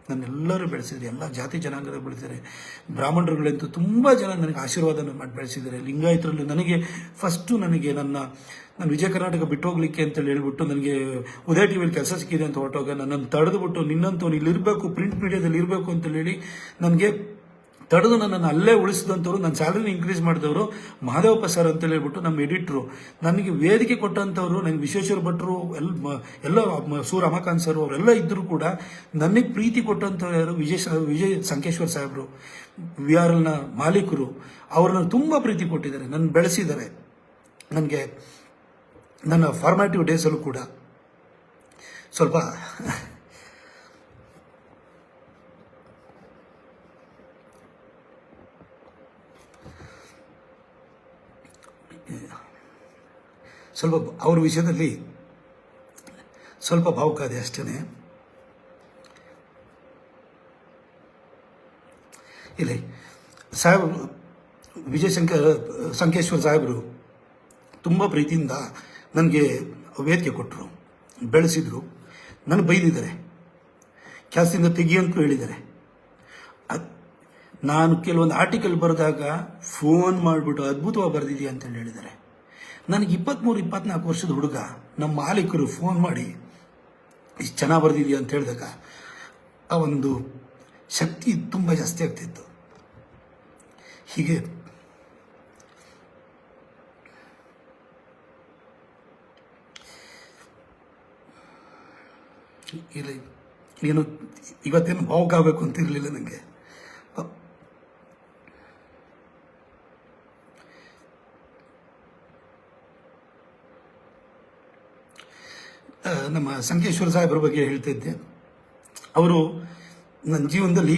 ನನ್ನೆಲ್ಲರೂ ಬೆಳೆಸಿದ್ರು, ಎಲ್ಲ ಜಾತಿ ಜನಾಂಗದ ಬೆಳೆಸಿದ್ದಾರೆ. ಬ್ರಾಹ್ಮಣರುಗಳಂತೂ ತುಂಬ ಜನ ನನಗೆ ಆಶೀರ್ವಾದ ಮಾಡಿ ಬೆಳೆಸಿದ್ದಾರೆ. ಲಿಂಗಾಯತರಲ್ಲೂ ನನಗೆ ಫಸ್ಟು ನಾನು ವಿಜಯ ಕರ್ನಾಟಕ ಬಿಟ್ಟು ಹೋಗ್ಲಿಕ್ಕೆ ಅಂತೇಳಿ ಹೇಳ್ಬಿಟ್ಟು ನನಗೆ ಉದಯ ಟಿ ವಿಲಿ ಕೆಲಸ ಸಿಕ್ಕಿದೆ ಅಂತ ಹೊರಟೋಗ ನನ್ನನ್ನು ತಡೆದುಬಿಟ್ಟು ನಿನ್ನಂತವ್ನು ಇಲ್ಲಿ ಇರಬೇಕು, ಪ್ರಿಂಟ್ ಮೀಡಿಯಾದಲ್ಲಿ ಇರಬೇಕು ಅಂತೇಳಿ ಹೇಳಿ ನನಗೆ ತಡೆದು ನನ್ನನ್ನು ಅಲ್ಲೇ ಉಳಿಸಿದಂಥವ್ರು, ನನ್ನ ಸ್ಯಾಲರಿನ ಇನ್ಕ್ರೀಸ್ ಮಾಡಿದವರು ಮಹಾದೇವಪ್ಪ ಸರ್ ಅಂತೇಳಿ ಹೇಳ್ಬಿಟ್ಟು ನಮ್ಮ ಎಡಿಟ್ರು. ನನಗೆ ವೇದಿಕೆ ಕೊಟ್ಟಂಥವ್ರು ನನಗೆ ವಿಶ್ವೇಶ್ವರ ಭಟ್ರು ಎಲ್ಲ ಸು ರಮಾಕಾಂತ್ ಸರ್ ಅವರೆಲ್ಲ ಇದ್ದರೂ ಕೂಡ ನನಗೆ ಪ್ರೀತಿ ಕೊಟ್ಟಂಥವ್ರು ಯಾರು ವಿಜಯ್ ಸಂಕೇಶ್ವರ್ ಸಾಹೇಬರು, VRLನ ಮಾಲೀಕರು. ಅವ್ರನ್ನ ತುಂಬ ಪ್ರೀತಿ ಕೊಟ್ಟಿದ್ದಾರೆ, ನನ್ನ ಬೆಳೆಸಿದ್ದಾರೆ. ನನಗೆ ನನ್ನ ಫಾರ್ಮ್ಯಾಟಿವ್ ಡೇಸಲ್ಲೂ ಕೂಡ ಸ್ವಲ್ಪ ಅವ್ರ ವಿಷಯದಲ್ಲಿ ಸ್ವಲ್ಪ ಭಾವುಕಾದೆ ಅಷ್ಟೇ. ಇಲ್ಲಿ ಸಾಹೇಬ್ ಸಂಕೇಶ್ವರ್ ಸಾಹೇಬರು ತುಂಬ ಪ್ರೀತಿಯಿಂದ ನನಗೆ ವೇದಿಕೆ ಕೊಟ್ಟರು, ಬೆಳೆಸಿದರು. ನನ್ನ ಬೈದಿದ್ದಾರೆ, ಕೆಲಸದಿಂದ ತೆಗಿಯಂತಲೂ ಹೇಳಿದ್ದಾರೆ. ನಾನು ಕೆಲವೊಂದು ಆರ್ಟಿಕಲ್ ಬರೆದಾಗ ಫೋನ್ ಮಾಡಿಬಿಟ್ಟು ಅದ್ಭುತವಾಗಿ ಬರೆದಿದೆಯಾ ಅಂತೇಳಿ ಹೇಳಿದ್ದಾರೆ. ನನಗೆ 23-24 ವರ್ಷದ ಹುಡುಗ ನಮ್ಮ ಮಾಲೀಕರು ಫೋನ್ ಮಾಡಿ ಇಷ್ಟು ಚೆನ್ನಾಗಿ ಬರೆದಿದೆಯಾ ಅಂತ ಹೇಳಿದಾಗ ಆ ಒಂದು ಶಕ್ತಿ ತುಂಬ ಜಾಸ್ತಿ ಆಗ್ತಿತ್ತು. ಹೀಗೆ ಇಲ್ಲ, ಏನು ಇವತ್ತೇನು ಭಾವುಕಾಗಬೇಕು ಅಂತ ಇರಲಿಲ್ಲ ನನಗೆ. ನಮ್ಮ ಸಂಕೇಶ್ವರ ಸಾಹೇಬ್ರ ಬಗ್ಗೆ ಹೇಳ್ತಿದ್ದೆ. ಅವರು ನನ್ನ ಜೀವನದಲ್ಲಿ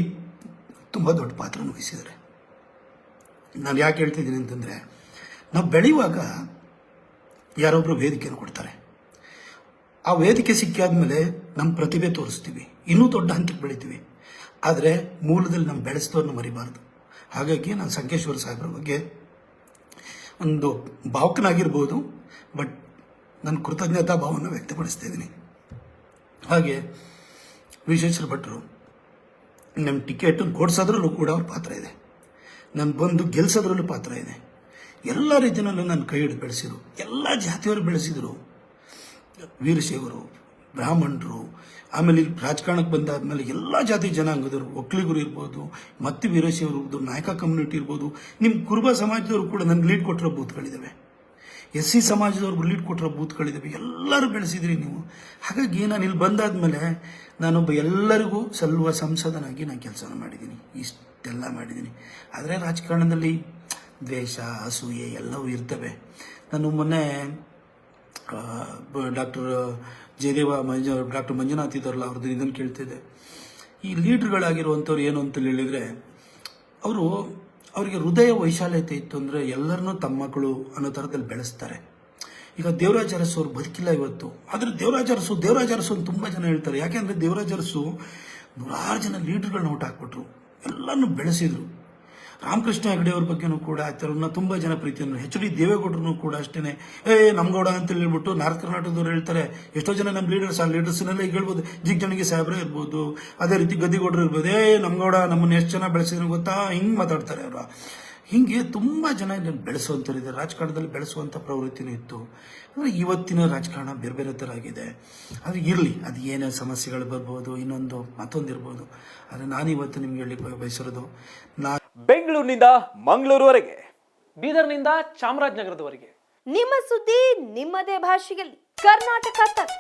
ತುಂಬ ದೊಡ್ಡ ಪಾತ್ರವನ್ನು ವಹಿಸಿದ್ದಾರೆ. ನಾನು ಯಾಕೆ ಹೇಳ್ತಿದ್ದೀನಿ ಅಂತಂದರೆ, ನಾವು ಬೆಳೆಯುವಾಗ ಯಾರೊಬ್ಬರು ವೇದಿಕೆಯನ್ನು ಕೊಡ್ತಾರೆ. ಆ ವೇದಿಕೆ ಸಿಕ್ಕಾದ್ಮೇಲೆ ನಮ್ಮ ಪ್ರತಿಭೆ ತೋರಿಸ್ತೀವಿ, ಇನ್ನೂ ದೊಡ್ಡ ಹಂತಕ್ಕೆ ಬೆಳಿತೀವಿ. ಆದರೆ ಮೂಲದಲ್ಲಿ ನಮ್ಮ ಬೆಳೆಸಿದವ್ರನ್ನ ಮರಿಬಾರ್ದು. ಹಾಗಾಗಿ ನಾನು ಸಂಕೇಶ್ವರ ಸಾಹೇಬ್ರ ಬಗ್ಗೆ ಒಂದು ಭಾವುಕನಾಗಿರ್ಬೋದು, ಬಟ್ ನನ್ನ ಕೃತಜ್ಞತಾ ಭಾವವನ್ನು ವ್ಯಕ್ತಪಡಿಸ್ತಿದ್ದೀನಿ. ಹಾಗೆ ವಿಶ್ವೇಶ್ವರ ಭಟ್ರು ನಮ್ಮ ಟಿಕೆಟನ್ನು ಕೊಡಿಸೋದ್ರಲ್ಲೂ ಕೂಡ ಅವ್ರ ಪಾತ್ರ ಇದೆ, ನನ್ನ ಬಂದು ಗೆಲ್ಸೋದ್ರಲ್ಲೂ ಪಾತ್ರ ಇದೆ. ಎಲ್ಲ ರೀತಿಯಲ್ಲೂ ನನ್ನ ಕೈ ಹಿಡಿದು ಬೆಳೆಸಿದರು, ಎಲ್ಲ ಜಾತಿಯವರು ಬೆಳೆಸಿದರು. ವೀರಶೈವರು, ಬ್ರಾಹ್ಮಣರು, ಆಮೇಲೆ ಇಲ್ಲಿ ರಾಜಕಾರಣಕ್ಕೆ ಬಂದಾದ್ಮೇಲೆ ಎಲ್ಲ ಜಾತಿ ಜನಾಂಗದವರು, ಒಕ್ಕಲಿಗರು ಇರ್ಬೋದು, ಮತ್ತು ವೀರಶೈವರು ಇರ್ಬೋದು, ನಾಯಕ ಕಮ್ಯುನಿಟಿ ಇರ್ಬೋದು, ನಿಮ್ಮ ಕುರುಬ ಸಮಾಜದವರು ಕೂಡ ನನಗೆ ಲೀಡ್ ಕೊಟ್ಟಿರೋ ಬೂತ್ಗಳಿದ್ದಾವೆ, SC ಸಮಾಜದವ್ರಿಗೆ ಲೀಡ್ ಕೊಟ್ಟಿರೋ ಬೂತ್ಗಳಿದ್ದಾವೆ. ಎಲ್ಲರೂ ಬೆಳೆಸಿದ್ರಿ ನೀವು. ಹಾಗಾಗಿ ನಾನು ಇಲ್ಲಿ ಬಂದಾದ್ಮೇಲೆ ನಾನೊಬ್ಬ ಎಲ್ಲರಿಗೂ ಸಲ್ಲುವ ಸಂಸದನಾಗಿ ನಾನು ಕೆಲಸ ಮಾಡಿದ್ದೀನಿ, ಇಷ್ಟೆಲ್ಲ ಮಾಡಿದ್ದೀನಿ. ಆದರೆ ರಾಜಕಾರಣದಲ್ಲಿ ದ್ವೇಷ, ಅಸೂಯೆ ಎಲ್ಲವೂ ಇರ್ತವೆ. ನಾನು ಮೊನ್ನೆ ಡಾಕ್ಟರ್ ಮಂಜುನಾಥ್ ಇದ್ದಾರಲ್ಲ, ಅವ್ರದ್ದು ಇದನ್ನು ಕೇಳ್ತಿದ್ದೆ. ಈ ಲೀಡ್ರ್ಗಳಾಗಿರುವಂಥವ್ರು ಏನು ಅಂತ ಹೇಳಿದರೆ, ಅವರಿಗೆ ಹೃದಯ ವೈಶಾಲ್ಯತೆ ಇತ್ತು ಅಂದರೆ ಎಲ್ಲರನ್ನೂ ತಮ್ಮ ಮಕ್ಕಳು ಅನ್ನೋ ಥರದಲ್ಲಿ ಬೆಳೆಸ್ತಾರೆ. ಈಗ ದೇವರಾಜ ಅರಸು ಅವ್ರು ಬದುಕಿಲ್ಲ ಇವತ್ತು, ಆದರೆ ದೇವರಾಜ ಅರಸು ಅಂತ ತುಂಬ ಜನ ಹೇಳ್ತಾರೆ. ಯಾಕೆಂದರೆ ದೇವರಾಜ ಅರಸು ನೂರಾರು ಜನ ಲೀಡ್ರ್ಗಳನ್ನ ಔಟ್ ಹಾಕ್ಬಿಟ್ರು, ಎಲ್ಲರನ್ನೂ ಬೆಳೆಸಿದರು. ರಾಮಕೃಷ್ಣ ಹೆಗಡೆ ಅವ್ರ ಬಗ್ಗೆನೂ ಕೂಡ ಅವ್ರನ್ನ ತುಂಬ ಜನ ಪ್ರೀತಿಯನ್ನು, HD ದೇವೇಗೌಡರು ಕೂಡ ಅಷ್ಟೇ. ನಮ್ಗೌಡ ಅಂತ ಹೇಳ್ಬಿಟ್ಟು ನಾರ್ತ್ ಕರ್ನಾಟಕದವ್ರು ಹೇಳ್ತಾರೆ. ಎಷ್ಟೋ ಜನ ನಮ್ಮ ಲೀಡರ್ಸ್, ಆ ಲೀಡರ್ಸ್ನೆಲ್ಲ ಈಗ ಹೇಳ್ಬೋದು, ಜಿಗ್ಜಣಗಿ ಸಾಹೇಬ್ರೆ ಇರ್ಬೋದು, ಅದೇ ರೀತಿ ಗದ್ದಿಗೌಡರು ಇರ್ಬೋದು. ನಮ್ಗೌಡ ನಮ್ಮನ್ನು ಎಷ್ಟು ಜನ ಬೆಳೆಸಿದ್ರು ಗೊತ್ತಾ, ಹಿಂಗೆ ಮಾತಾಡ್ತಾರೆ ಅವರು. ಹೀಗೆ ತುಂಬ ಜನ ಬೆಳೆಸುವಂಥವ್ರು ಇದ್ದಾರೆ. ರಾಜಕಾರಣದಲ್ಲಿ ಬೆಳೆಸುವಂಥ ಪ್ರವೃತ್ತಿನೂ ಇತ್ತು. ಅಂದರೆ ಇವತ್ತಿನ ರಾಜಕಾರಣ ಬೇರೆ ಬೇರೆ ಥರ ಆಗಿದೆ. ಆದರೆ ಇರಲಿ, ಅದು ಏನೇ ಸಮಸ್ಯೆಗಳು ಬರ್ಬೋದು, ಮತ್ತೊಂದು ಇರ್ಬೋದು. ಆದರೆ ನಾನಿವತ್ತು ನಿಮ್ಗೆ ಹೇಳಿ ಬಯಸಿರೋದು, ಬೆಂಗಳೂರಿನಿಂದ ಮಂಗಳೂರುವರೆಗೆ, ಬೀದರ್ನಿಂದ ಚಾಮರಾಜನಗರದವರೆಗೆ ನಿಮ್ಮ ಸುದ್ದಿ ನಿಮ್ಮದೇ ಭಾಷೆಯಲ್ಲಿ ಕರ್ನಾಟಕ ತಕ್.